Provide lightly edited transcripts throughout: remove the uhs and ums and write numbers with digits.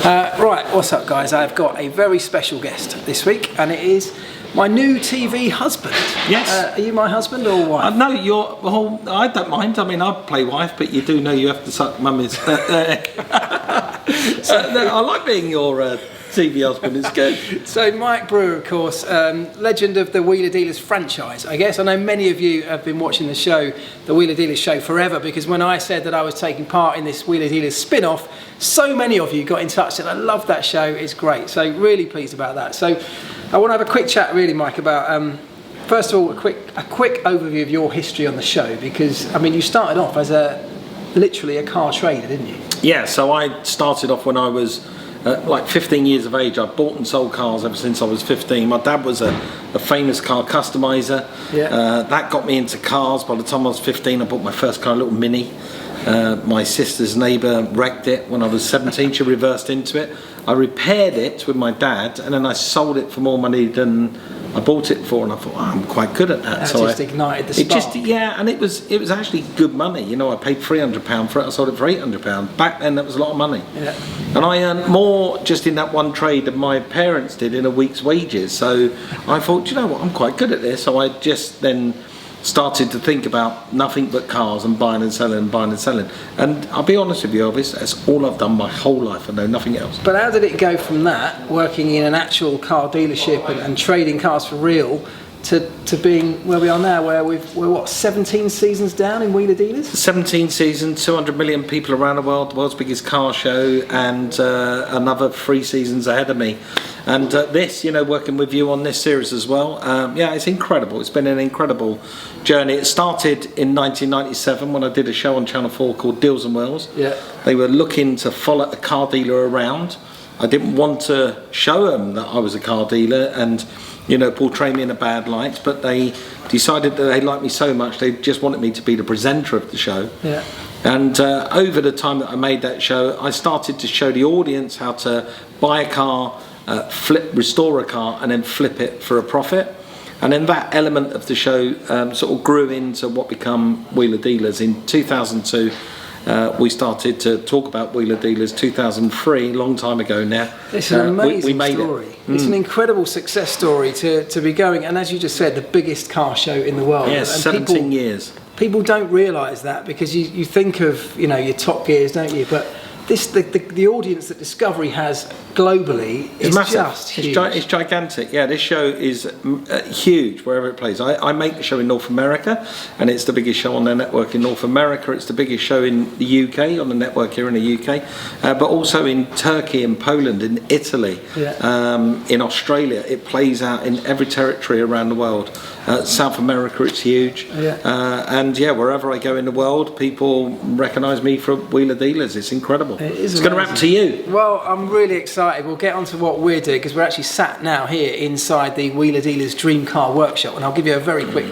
Right, what's up guys? I've got a very special guest this week, and it is my new TV husband. Yes. Are you my husband or wife? No, you're. Well, I don't mind. I mean, I play wife, but you do know you have to suck mummy's. I like being your TV husband. It's good. So Mike Brewer, of course, legend of the Wheeler Dealers franchise. I guess I know many of you have been watching the show, the Wheeler Dealers show, forever, because when I said that I was taking part in this Wheeler Dealers spin-off, so many of you got in touch and I love that show. It's great. So really pleased about that. So I want to have a quick chat, really, Mike, about first of all a quick overview of your history on the show, because I mean you started off as literally a car trader, didn't you? Yeah. So I started off when I was like 15 years of age. I bought and sold cars ever since I was 15. My dad was a famous car customizer. Yeah. That got me into cars. By the time I was 15, I bought my first car, a little Mini. My sister's neighbour wrecked it when I was 17. She reversed into it. I repaired it with my dad, and then I sold it for more money than I bought it for. And I thought, oh, I'm quite good at that. That So just ignited the spark. It just, yeah, and it was actually good money. You know, I paid £300 for it. I sold it for £800. Back then, that was a lot of money. Yeah. And I earned more just in that one trade than my parents did in a week's wages. So I thought, you know what, I'm quite good at this. So I just then started to think about nothing but cars and buying and selling and buying and selling. And I'll be honest with you, Elvis, that's all I've done my whole life. I know nothing else. But how did it go from that, working in an actual car dealership and trading cars for real, to being where we are now, where we're what, 17 seasons down in Wheeler Dealers? 17 seasons, 200 million people around the world's biggest car show, and another 3 seasons ahead of me. And this, you know, working with you on this series as well, yeah, it's incredible. It's been an incredible journey. It started in 1997 when I did a show on Channel 4 called Deals and Wheels. Yeah. They were looking to follow a car dealer around. I didn't want to show them that I was a car dealer and, you know, portray me in a bad light, but they decided that they liked me so much they just wanted me to be the presenter of the show. Yeah. And over the time that I made that show, I started to show the audience how to buy a car, restore a car, and then flip it for a profit. And then that element of the show sort of grew into what become Wheeler Dealers. In 2002, we started to talk about Wheeler Dealers. 2003, long time ago now. It's an amazing we made story. It. It's an incredible success story to be going, and as you just said, the biggest car show in the world. Yes, and 17 years. People don't realise that, because you think of, you know, your Top Gears, don't you? But the audience that Discovery has globally is massive. Just huge. It's gigantic. Yeah, this show is huge wherever it plays. I make the show in North America, and it's the biggest show on their network in North America. It's the biggest show in the UK on the network here in the UK, but also in Turkey, in Poland, in Italy, in Australia. It plays out in every territory around the world. South America, it's huge. And yeah, wherever I go in the world, people recognise me from Wheeler Dealers. It's incredible. It's going to wrap to you. Well, I'm really excited. We'll get on to what we're doing, because we're actually sat now here inside the Wheeler Dealers Dream Car Workshop, and I'll give you a very quick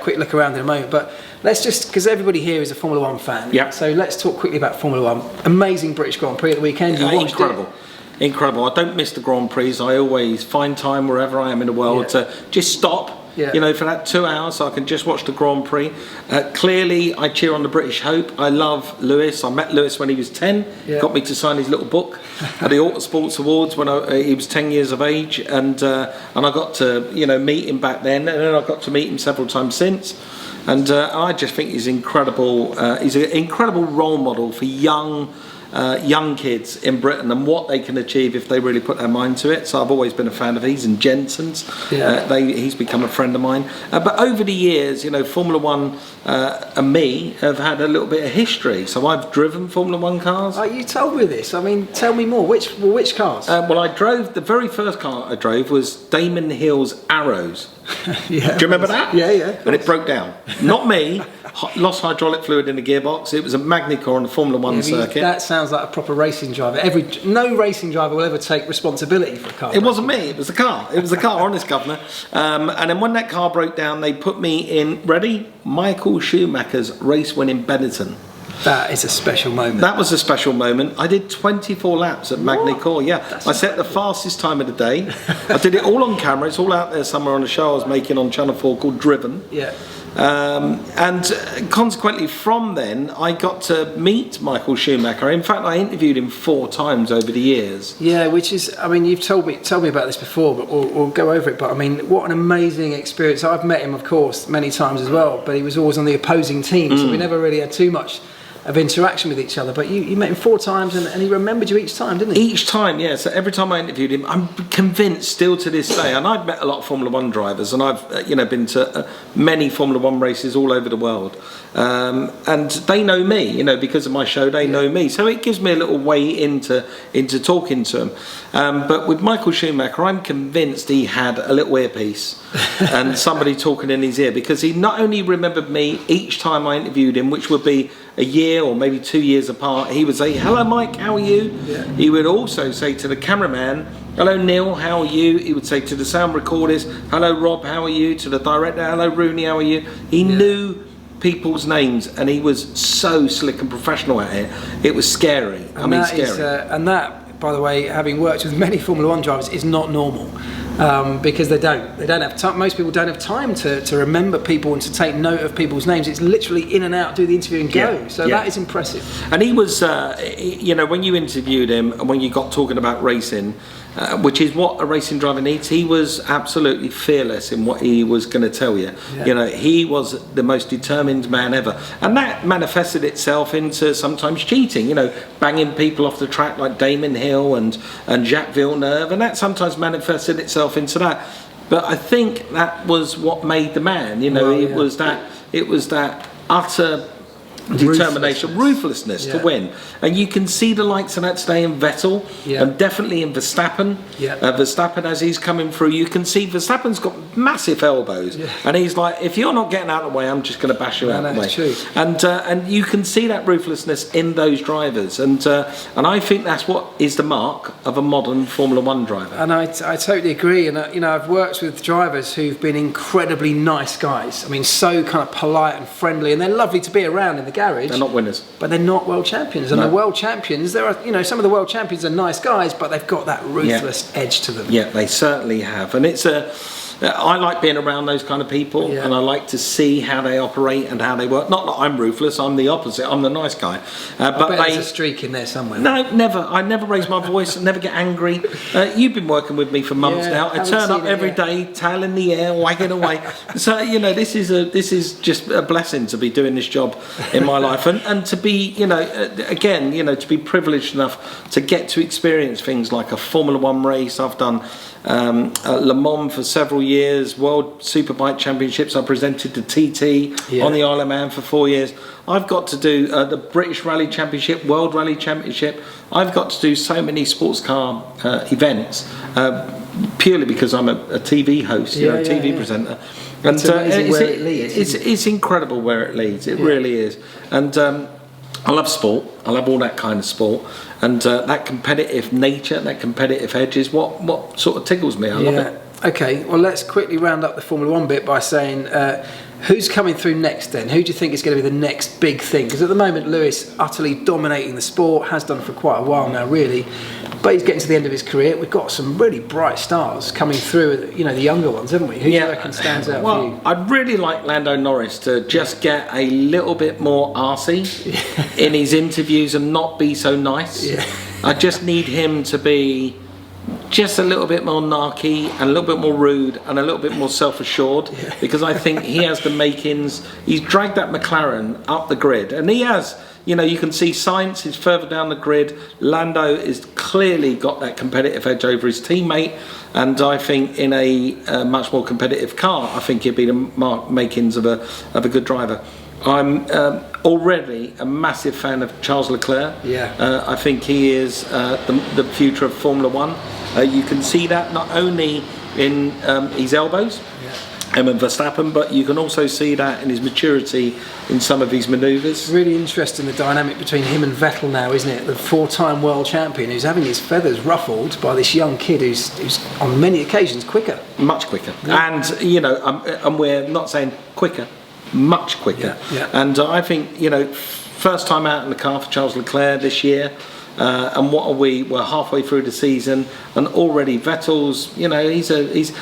quick look around in a moment. But let's just, because everybody here is a Formula One fan, so let's talk quickly about Formula One. Amazing British Grand Prix at the weekend. You watched incredible. It. Incredible. I don't miss the Grand Prix. I always find time wherever I am in the world to just stop. You know, for that 2 hours, so I can just watch the Grand Prix. Clearly, I cheer on the British Hope. I love Lewis. I met Lewis when he was 10. Got me to sign his little book at the Autosports Awards when he was 10 years of age, and I got to, you know, meet him back then, and then I got to meet him several times since. And I just think he's incredible. He's an incredible role model for young kids in Britain and what they can achieve if they really put their mind to it. So I've always been a fan of his and Jensen's. He's become a friend of mine. But over the years, you know, Formula One and me have had a little bit of history. So I've driven Formula One cars. Oh, you told me this. I mean, tell me more. Which cars? Well, I drove, the very first car I drove was Damon Hill's Arrows. Do you remember that? Yeah. And it broke down. Not me. Lost hydraulic fluid in the gearbox. It was a Magny-Car on the Formula One circuit. That sounds like a proper racing driver. No racing driver will ever take responsibility for a car. It wasn't me. It was the car. It was the car, honest governor. And then when that car broke down, they put me in, Michael Schumacher's race-winning Benetton. That is a special moment. That was a special moment. I did 24 laps at Magny-Car. I set the fastest time of the day. I did it all on camera. It's all out there somewhere on a show I was making on Channel 4 called Driven. And consequently, from then, I got to meet Michael Schumacher. In fact, I interviewed him 4 times over the years. Yeah, which is, I mean, you've told me about this before, but we'll go over it. But I mean, what an amazing experience. I've met him, of course, many times as well, but he was always on the opposing team, so we never really had too much of interaction with each other. But you met him 4 times, and he remembered you each time, didn't he? Each time, yeah. So every time I interviewed him, I'm convinced still to this day, and I've met a lot of Formula 1 drivers, and I've been to many Formula 1 races all over the world, and they know me, because of my show. They know me, so it gives me a little way into talking to them. But with Michael Schumacher, I'm convinced he had a little earpiece and somebody talking in his ear, because he not only remembered me each time I interviewed him, which would be a year or maybe 2 years apart. He would say, "Hello Mike, how are you?" Yeah. He would also say to the cameraman, "Hello Neil, how are you?" He would say to the sound recordist, "Hello Rob, how are you?" To the director, "Hello Rooney, how are you?" He knew people's names, and he was so slick and professional at it. It was scary. Scary. And that, by the way, having worked with many Formula 1 drivers, is not normal. Because they don't have time. Most people don't have time to remember people and to take note of people's names. It's literally in and out, do the interview and go. That is impressive. And he was, when you interviewed him and when you got talking about racing, which is what a racing driver needs, he was absolutely fearless in what he was going to tell you. Yeah. He was the most determined man ever, and that manifested itself into sometimes cheating. Banging people off the track like Damon Hill and Jacques Villeneuve, and that sometimes manifested itself into that. But I think that was what made the man. It was that utter determination, ruthlessness to win, and you can see the likes of that today in Vettel, and definitely in Verstappen. Verstappen, as he's coming through, you can see Verstappen's got massive elbows, and he's like, "If you're not getting out of the way, I'm just going to bash you out of the way." True. And you can see that ruthlessness in those drivers, and I think that's what is the mark of a modern Formula 1 driver. And I totally agree. And I've worked with drivers who've been incredibly nice guys. I mean, so kind of polite and friendly, and they're lovely to be around in the garage. They're not winners, but they're not world champions. And the world champions, there are some of the world champions are nice guys, but they've got that ruthless edge to them. Yeah, they certainly have. And I like being around those kind of people, and I like to see how they operate and how they work. Not that I'm ruthless, I'm the opposite, I'm the nice guy. But there's a streak in there somewhere. No, never. I never raise my voice, never get angry. You've been working with me for months now. I turn up every day, tail in the air, wagging away. So, this is just a blessing to be doing this job in my life. And to be, to be privileged enough to get to experience things like a Formula 1 race. I've done Le Mans for several years, World Superbike Championships. I presented the TT on the Isle of Man for 4 years. I've got to do the British Rally Championship, World Rally Championship. I've got to do so many sports car events purely because I'm a TV host, TV presenter. And it's incredible where it leads. It really is. And I love sport. I love all that kind of sport, and that competitive nature, that competitive edge is what sort of tickles me. I love it. Okay, well, let's quickly round up the Formula 1 bit by saying who's coming through next then? Who do you think is going to be the next big thing? Because at the moment, Lewis utterly dominating the sport, has done for quite a while now, really. But he's getting to the end of his career. We've got some really bright stars coming through, the younger ones, haven't we? Who do you reckon stands out for you? I'd really like Lando Norris to just get a little bit more arsey in his interviews and not be so nice. I just need him to be just a little bit more narky and a little bit more rude and a little bit more self-assured, because I think he has the makings. He's dragged that McLaren up the grid, and he has. You can see Sainz is further down the grid. Lando is clearly got that competitive edge over his teammate, and I think in a much more competitive car, I think he'd be the makings of a good driver. I'm already a massive fan of Charles Leclerc. I think he is the future of Formula 1. You can see that not only in his elbows, him and Verstappen, but you can also see that in his maturity in some of his manoeuvres. Really interesting, the dynamic between him and Vettel now, isn't it? The 4-time world champion who's having his feathers ruffled by this young kid who's on many occasions quicker. Much quicker. And, and we're not saying quicker, much quicker. And I think, first time out in the car for Charles Leclerc this year. And what are we? We're halfway through the season, and already Vettel's.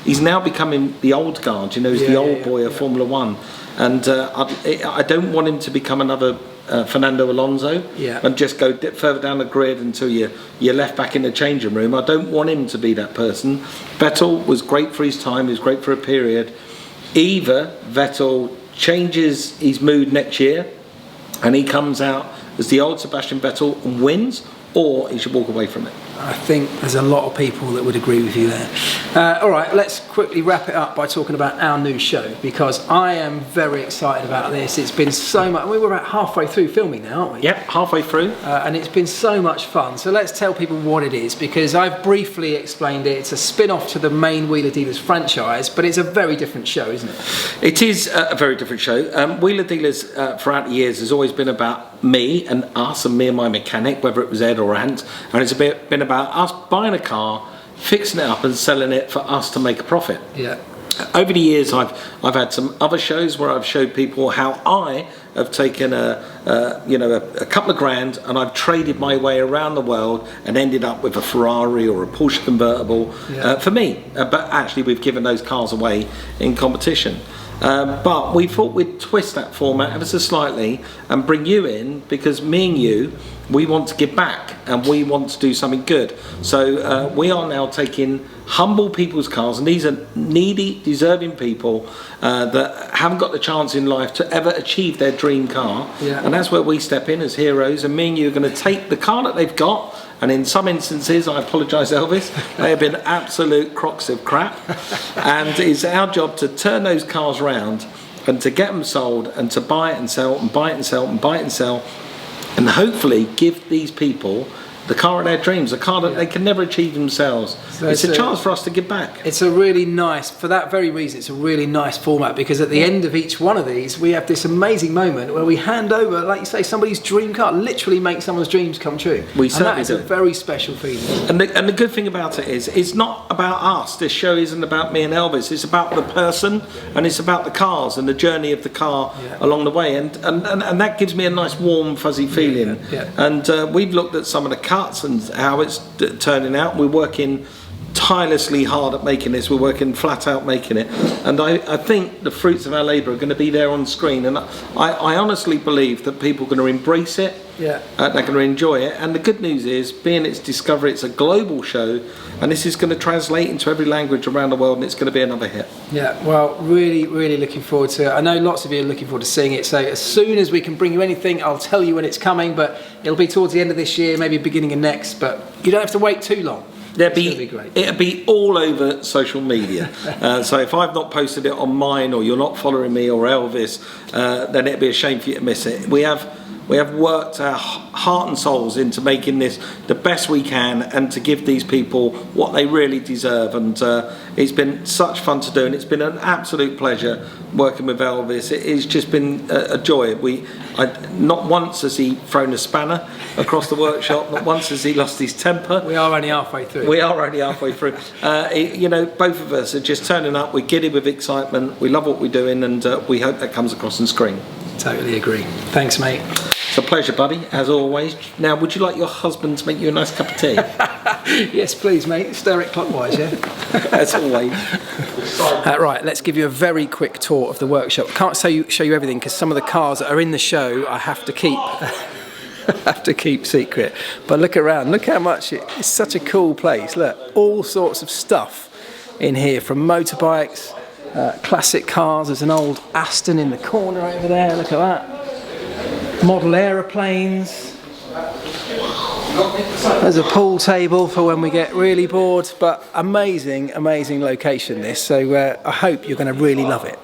He's now becoming the old guard. He's the old boy of Formula 1, and I don't want him to become another Fernando Alonso and just go further down the grid until you're left back in the changing room. I don't want him to be that person. Vettel was great for his time, he was great for a period. Either Vettel changes his mood next year and he comes out as the old Sebastian Vettel and wins, or he should walk away from it. I think there's a lot of people that would agree with you there. All right, let's quickly wrap it up by talking about our new show, because I am very excited about this. It's been so much. We're about halfway through filming now, aren't we? Yep, halfway through. And it's been so much fun. So let's tell people what it is, because I've briefly explained it. It's a spin-off to the main Wheeler Dealers franchise, but it's a very different show, isn't it? It is a very different show. Wheeler Dealers throughout the years has always been about me and us and me and my mechanic, whether it was Ed or Ant, and it's been about us buying a car, fixing it up and selling it for us to make a profit. Yeah. Over the years I've had some other shows where I've showed people how I have taken a couple of grand and I've traded my way around the world and ended up with a Ferrari or a Porsche convertible for me. But actually we've given those cars away in competition. But we thought we'd twist that format ever so slightly and bring you in, because me and you, we want to give back and we want to do something good. So we are now taking humble people's cars, and these are needy, deserving people that haven't got the chance in life to ever achieve their dream car. And that's where we step in as heroes, and me and you are going to take the car that they've got, and in some instances, I apologise Elvis, they have been absolute crocks of crap, and it's our job to turn those cars around and to get them sold and to buy it and sell and buy it and sell and buy it and sell, and hopefully give these people the car of their dreams, a car that they can never achieve themselves. So it's a chance for us to give back. It's a really nice, for that very reason, it's a really nice format, because at the end of each one of these, we have this amazing moment where we hand over, like you say, somebody's dream car, literally make someone's dreams come true. We certainly do. And that is a very special feeling. And the good thing about it is, it's not about us. This show isn't about me and Elvis. It's about the person, and it's about the cars and the journey of the car along the way. And that gives me a nice warm, fuzzy feeling. And we've looked at some of the cuts and how it's turning out. We're working tirelessly hard at making this. We're working flat out making it, and I think the fruits of our labour are going to be there on screen, and I honestly believe that people are going to embrace it. They're going to enjoy it, and the good news is, being its discovery, it's a global show, and this is going to translate into every language around the world, and it's going to be another hit. Well, really looking forward to it. I know lots of you are looking forward to seeing it, so as soon as we can bring you anything, I'll tell you when it's coming, but it'll be towards the end of this year, maybe beginning of next, but you don't have to wait too long. It'll be all over social media. So if I've not posted it on mine, or you're not following me or Elvis, then it'd be a shame for you to miss it. We have worked our heart and souls into making this the best we can, and to give these people what they really deserve. And it's been such fun to do, and it's been an absolute pleasure working with Elvis. It's just been a joy. Not once has he thrown a spanner across the workshop. Not once has he lost his temper. We are only halfway through. Both of us are just turning up. We're giddy with excitement. We love what we're doing, and we hope that comes across on screen. Totally agree. Thanks, mate. It's a pleasure, buddy, as always. Now, would you like your husband to make you a nice cup of tea? Yes, please, mate. Stir it clockwise, yeah? As always. Right, let's give you a very quick tour of the workshop. Can't show you everything, because some of the cars that are in the show I have to keep secret. But look around. Look how much it's such a cool place. Look, all sorts of stuff in here, from motorbikes, classic cars. There's an old Aston in the corner over there. Look at that. Model aeroplanes. There's a pool table for when we get really bored, but amazing location this, so I hope you're going to really love it.